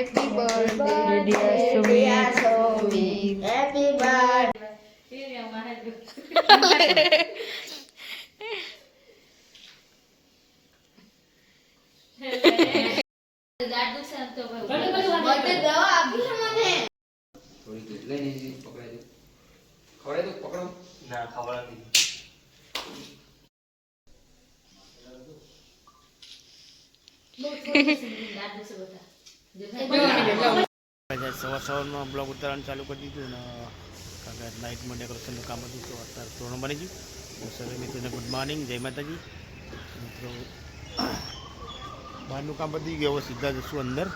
Happy birthday, dear Sumit. Happy birthday. સવાર સવારમાં blog ઉતારવાનું ચાલુ કરી દીધું ને કારણ કે નાઇટમાં ડેકોરેશનનું કામ હતું તો અત્યારે તોરણ બની ગયું. હું સર્વે મિત્રોને ગુડ મોર્નિંગ, જય માતાજી. મિત્રો બહારનું કામ પતી ગયું, સીધા જશું અંદર.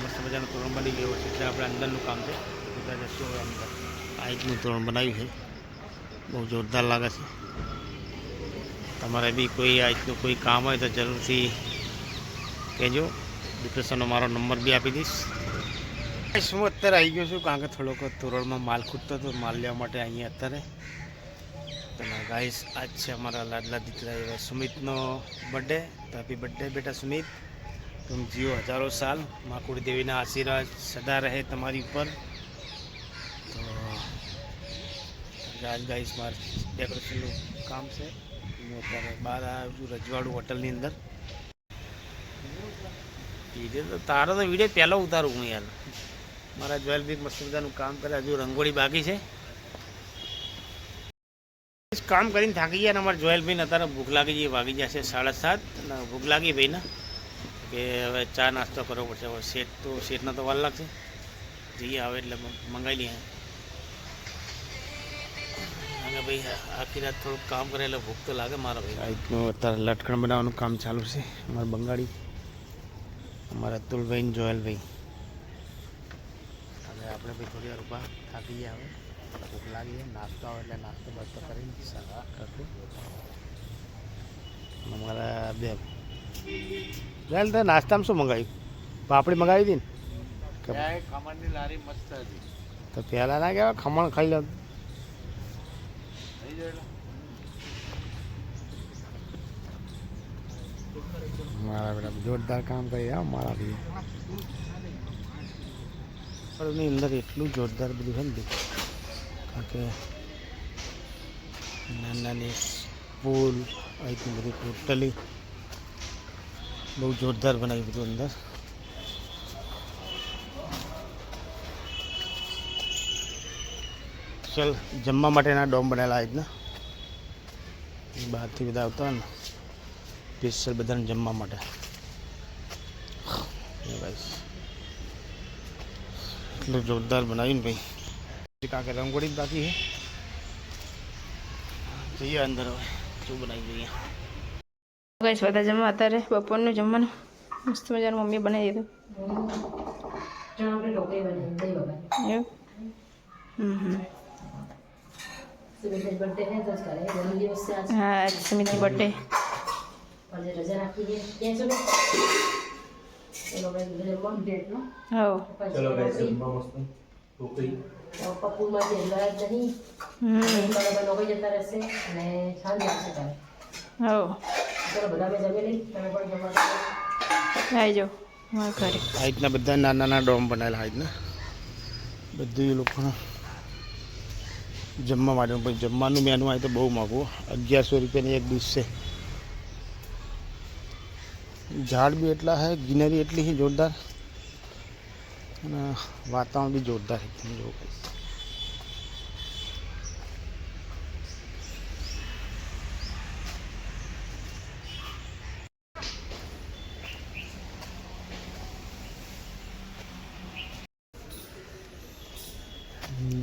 મસ્ત મજાનું તોરણ બની ગયું છે એટલે આપણે અંદરનું કામ છે, સીધા જશું અંદર. આ રીતનું તોરણ બનાવ્યું છે, બહુ જોરદાર લાગે છે. તમારે બી કોઈ આ રીતનું કોઈ કામ હોય તો જરૂરથી કહેજો. ડિસ્ક્રિપ્શનમાં મારો નંબર બી આપી દઈશ. હું અત્યારે આવી ગયો છું કારણ કે થોડોક તોરણમાં માલ ખૂટતો હતો, માલ લેવા માટે અહીંયા અત્યારે. અને ગાઈસ આજ છે અમારા લાડલા દીકરા એવા સુમિતનો બર્થડે. તો હેપી બર્થડે બેટા સુમિત, તુમ જીઓ હજારો સાલ. મા કુળદેવીના આશીર્વાદ સદા રહે તમારી ઉપર. તો આજ ગાઈસ મારે ડેકોરેશનનું કામ છે. હું અત્યારે બહાર આવ્યો છું રજવાડું હોટલની અંદર. વિડીયો તો તારો તો વિડીયો પહેલો ઉતારું હું યાર. મારા જ્વેલરી મસ્ત મજાનું કામ કરે, હજુ રંગોળી બાકી છે. કામ કરીને થાકી ગયા ને અમારા જોયેલભાઈને અત્યારે ભૂખ લાગી જઈએ, વાગી જશે 7:30 અને ભૂખ લાગી ભાઈને કે હવે ચા નાસ્તો કરવો પડશે. હવે શેઠના તો વાર લાગશે, જઈએ આવે એટલે મંગાવી લઈએ. અને ભાઈ આખી રાત થોડુંક કામ કરે એટલે ભૂખ તો લાગે મારા ભાઈ. રીતનું અત્યારે લટકણ બનાવવાનું કામ ચાલુ છે. અમારા બંગાળી, અમારા અતુલભાઈ ને જોયેલભાઈ. હવે આપણે ભાઈ થોડી વાર ઉભા થાકી ગયા, હવે ભૂખ લાગી છે. નાસ્તો આવે એટલે નાસ્તો બાસ્તો કરીને સલાહ કરશું. અમારા બે જોયેલ તો નાસ્તામાં શું મંગાવ્યું? પાપડી મંગાવી હતી ને? ખમણની લારી મસ્ત હતી. તો પહેલાં ના કહેવાય ખમણ ખાઈ લો. મારા બેટા જોરદાર કામ કરી રહ્યા મારા ભાઈ. પણ એની અંદર એટલું જોરદાર બધું છે ને, કારણ કે નાની પુલ અહીંથી બધી ટોટલી બહુ જોરદાર બનાવ્યું બધું અંદર. ચાલ જમવા માટેના ડોમ બનેલા રીતના બહારથી બધા આવતા હોય ને સ્પેશિયલ બધાને જમવા માટે. એટલું જોરદાર બનાવ્યું ને ભાઈ. કારણ કે રંગોળી બાકી છે. જઈએ અંદર હવે શું બનાવી જોઈએ. ગાઈસ બધા જમવા અત્યારે બપોરનું જમવાનું મસ્ત મજાનું મમ્મી બનાવી દીધું. હા સુમિતની બર્થડે. આ રીતના બધા નાના નાના ડોમ બનાવેલા. આ રીતના બધું એ લોકોનું જમવા માટે. પછી જમવાનું મેનુ આવે તો બહુ મોંઘું, 1100 રૂપિયાની એક ડીશ છે. ઝાડ બી એટલા છે, ગ્રીનરી એટલી છે જોરદાર, અને વાતાવરણ બી જોરદાર એકદમ. જો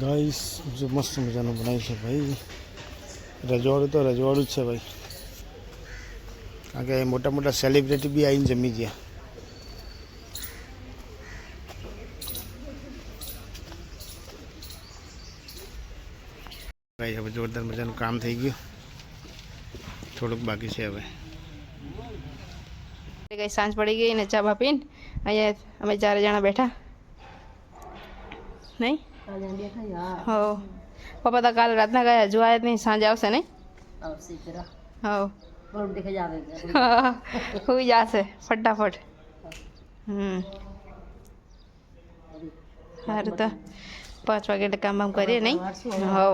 ગાઈસ જો મસ્ત મજાનું બનાવ્યું છે ભાઈ. રજવાડું તો રજવાડું જ છે ભાઈ, કારણ કે મોટા મોટા સેલિબ્રિટી બી આવીને જમી ગયા. ભાઈ હવે જોરદાર મજાનું કામ થઈ ગયું, થોડુંક બાકી છે હવે. કઈ સાંજ પડી ગઈ ને ચા પીને અહીંયા અમે 4 જણા બેઠા નહીં. હો પપ્પા તો કાલ રાતના ગયા, હજુ આવ્યા નહીં, સાંજે આવશે નહીં? હો સુઈ જશે ફટાફટ. સારું તો 5 વાગે એટલે કામ બામ કરીએ નહીં હવ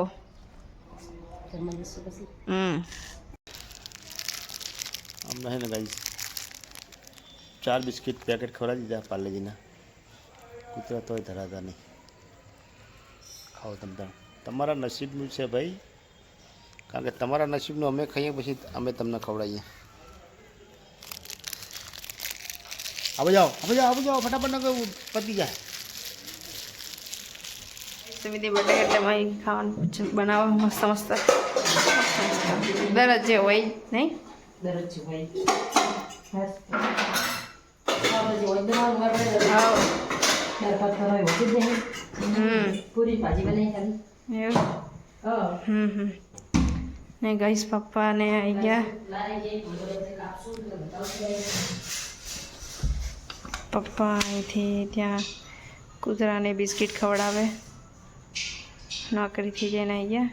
હમણાં હે ને ગાઈસ 4 બિસ્કિટ પેકેટ ખવડાવી દીધા પાર્લેજીના કૂતરા તોય ધરાતા નહીં ખાઓ તમે તમારા નસીબનું છે ભાઈ કારણ કે તમારા નસીબનું અમે ખાઈએ પછી અમે તમને ખવડાવીએ આવો જાઓ ફટાફટ ન પતી જાય સુમિતની બર્થડે એટલે મય ખાવાનું બનાવો મસ્ત મસ્ત દરજ જે હોય નહીં પૂરી ભાજી બનાવી ને ગઈશ પપ્પા ને આવી ગયા પપ્પા અહીંથી ત્યાં કૂતરાને બિસ્કિટ ખવડાવે નોકરીથી જઈને આવી ગયા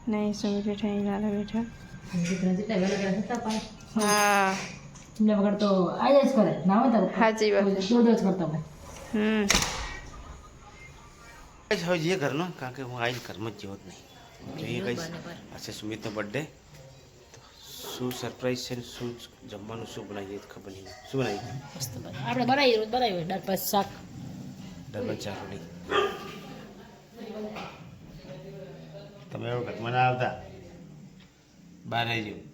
નહીં સુમી બેઠા અહીં લાલા બેઠા હા વગર તો આજ જ કરે ના હોય તો સાચી વાત દોડ જ કરતો હોય હવે જઈએ ઘરનો કારણ કે હું આવીને ઘરમાં જ જેવો જ નહીં જોઈએ કહીશ આજે સુમિતનો બર્થડે શું સરપ્રાઈઝ છે ને શું જમવાનું શું બનાવીએ ખબર નહીં શું બનાવીએ આપણે બનાવીએ દાળ ભાત શાક ડબલ ચારોડી તમે એવું ઘરમાં ના આવતા બહાર આવી જાઓ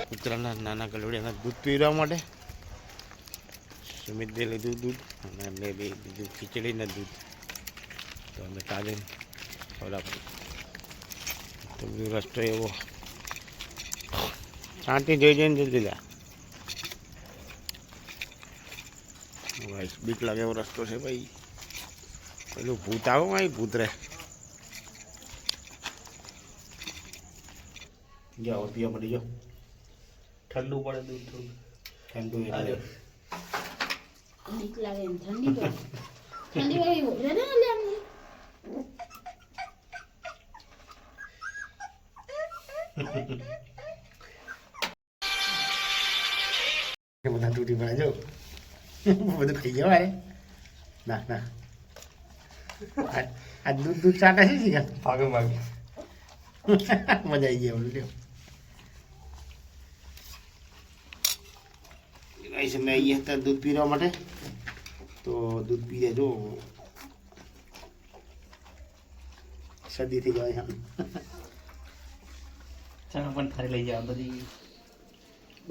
કૂતરાના નાના ગલુડિયાના દૂધ પીવડાવવા માટે સુમિતે લીધું દૂધ અને એમને બી બીજું ખીચડીને દૂધ તો અમે કાલે ખવડાવી તો બીજો રસ્તો એવો શાંતિ જોઈ જઈને જોઈ લીધા બીક લાગે એવો રસ્તો છે ભાઈ પેલું ભૂત આવો ભાઈ ભૂત રહે જાઓ પીવા મળી જાઓ ઠંડુ પડે દૂધ થોડું ઠંડુ એટલે બીક લાગે એમ ઠંડી તો ઠંડી વાળી રે ને લે બધા તૂટી પડે જો બધું ખાઈ જવાય ના ના આ દૂધ ચાટા છે શીખા ભાગે ભાગે મજા આવી ગઈ બોલું લ્યો ગાઈસ અમે અહીંયા હતા દૂધ પીવા માટે તો દૂધ પી લેજો શરદી થઈ જાય ચાલો પણ થારી લઈ જાओ बदी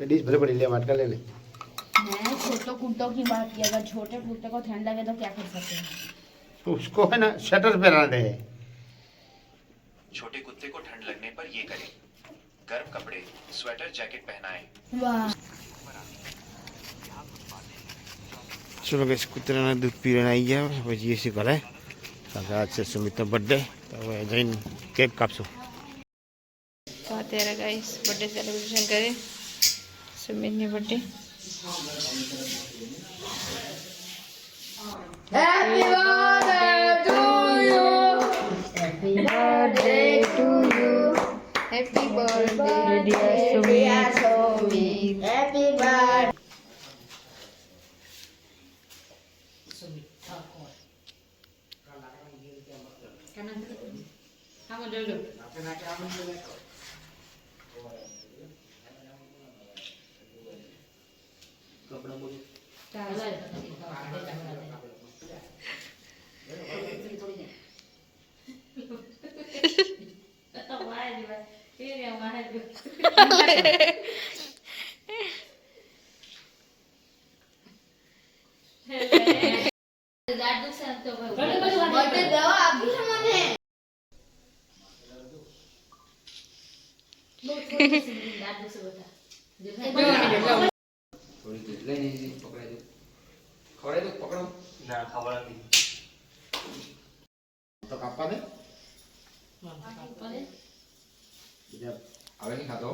डिश भरे पड़ी ले मटका ले ले मैं छोटे कुत्तों की बात की अगर छोटे कुत्ते को ठंड लगे तो क्या कर सकते हैं तो उसको है ना शटर पे रहना दे छोटे कुत्ते को ठंड लगने पर ये करें गर्म कपड़े स्वेटर जैकेट पहनाएं वाह चलो गाइस कुतराना दूध पीने आई गया પછી એ કરે કારણ કે આજ છે સુમિતનો બર્થડે તો હવે જઈને કેક કાપશું તો અત્યારે ગાઈસ બર્થડે સેલિબ્રેશન કરીએ સુમિતની birthday happy birthday to you happy birthday to you happy birthday dear Sumit happy birthday ના ખવડાવી તો કાપવા દે હવે નહીં ખાતો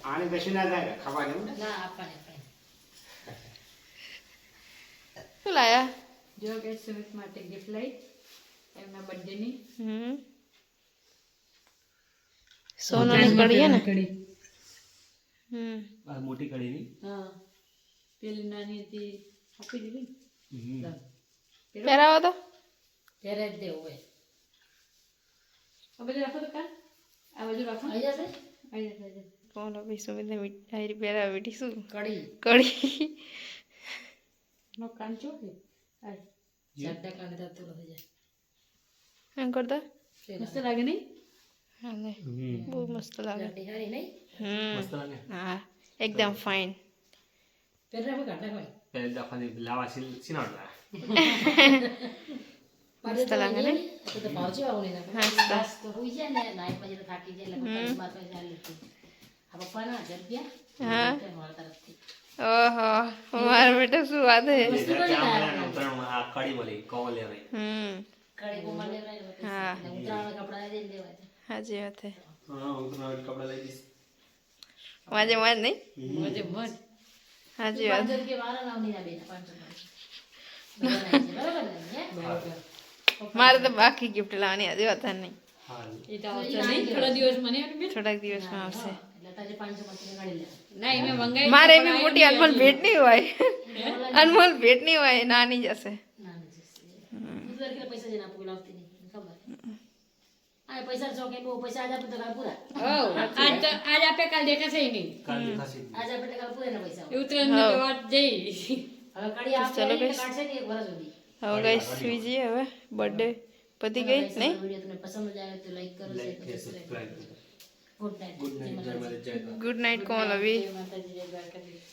આને બેસી ના જાય ખાવાનું શું લાયા જો કે સુમિત માટે ગિફ્ટ લઈ એમના બર્થડે ની સોનાની કડી હે ને કડી આ મોટી કઢીની હા પેલી નાની હતી આપી દીધી પહેરાવો તો ત્યારે જ દેવું હોય આ બધું રાખો તો કાન આ બાજુ રાખો આવી જશે આવી જશે કોણ ભાઈ સુવિધા મીઠાઈ પહેરાવી બેઠી શું કડી કડી નો કાન ચો કે આ ચારટા કાન તો થઈ જાય એમ કરતા મસ્ત લાગે નહીં હા ને બહુ મસ્ત લાગે બિહારી નહીં મસ્ત લાગે હા એકદમ ફાઇન પહેલા આપણે કાઢા હોય પહેલે દાખવાની લાવા સિનાડલા મસ્ત લાગે ને તો પાવચી વાળું નહીં હા બસ તો હોઈ જાય ને નાઈટ માં જરા થાકી જાય એટલે પપ્પાની વાત હોય ચાલી હતી આ પપ્પાના જગ્યા હા મારા તરફથી ઓહો મારા બેટા શું વાત હે આ કડી મળી કોલ લેવાય કડી કોમા લેવરાય હા ઉતરાણ કપડા લઈ લેવાય હાજી વાત હે હા ઉતરાણ કપડા લઈ દઈશ માજે માજ નહીં મજે મજ હાજી વાત 500 રૂપિયા વાળા નામની ના બેન 500 બરાબર ને બરાબર મારે તો બાકી ગિફ્ટ લાવવાની હજી વાત નહીં હા એ તો આવશે નહીં થોડા દિવસ મને થોડાક દિવસમાં આવશે એટલે તારે 500 માં ગાડી લે ના એમે મંગાઈ મારે એવી મોટી અનમોલ ભેટ નહીં હોય અનમોલ ભેટ નહીં હોય નાની જશે ના ના જશે બીજા કે પૈસા જઈને આપું લાવતી નહીં ખબર આ પૈસા ચોકે બહુ પૈસા આજ આપે તો કાલ પૂરા આજ આપે કાલ દેખાશે નહીં કાલ દેખાશે આજ આપે તો કાલ પૂરા ના પૈસા ઉત્તરાયણ ની તો વાત જઈ હવે કડી આપે ચલો એટલે guys. કાઢશે ને એક વર્ષ સુધી હવે ગઈ સુઈ જઈએ હવે બર્થડે પતી ગઈ નહીં વિડિયો તમને પસંદ આવે તો લાઈક કરો લાઈક શેર કે કરો subscribe good night good night જય માતા જય ગુડ નાઇટ કોણ લવી માતાજી જય દ્વારકાધીશ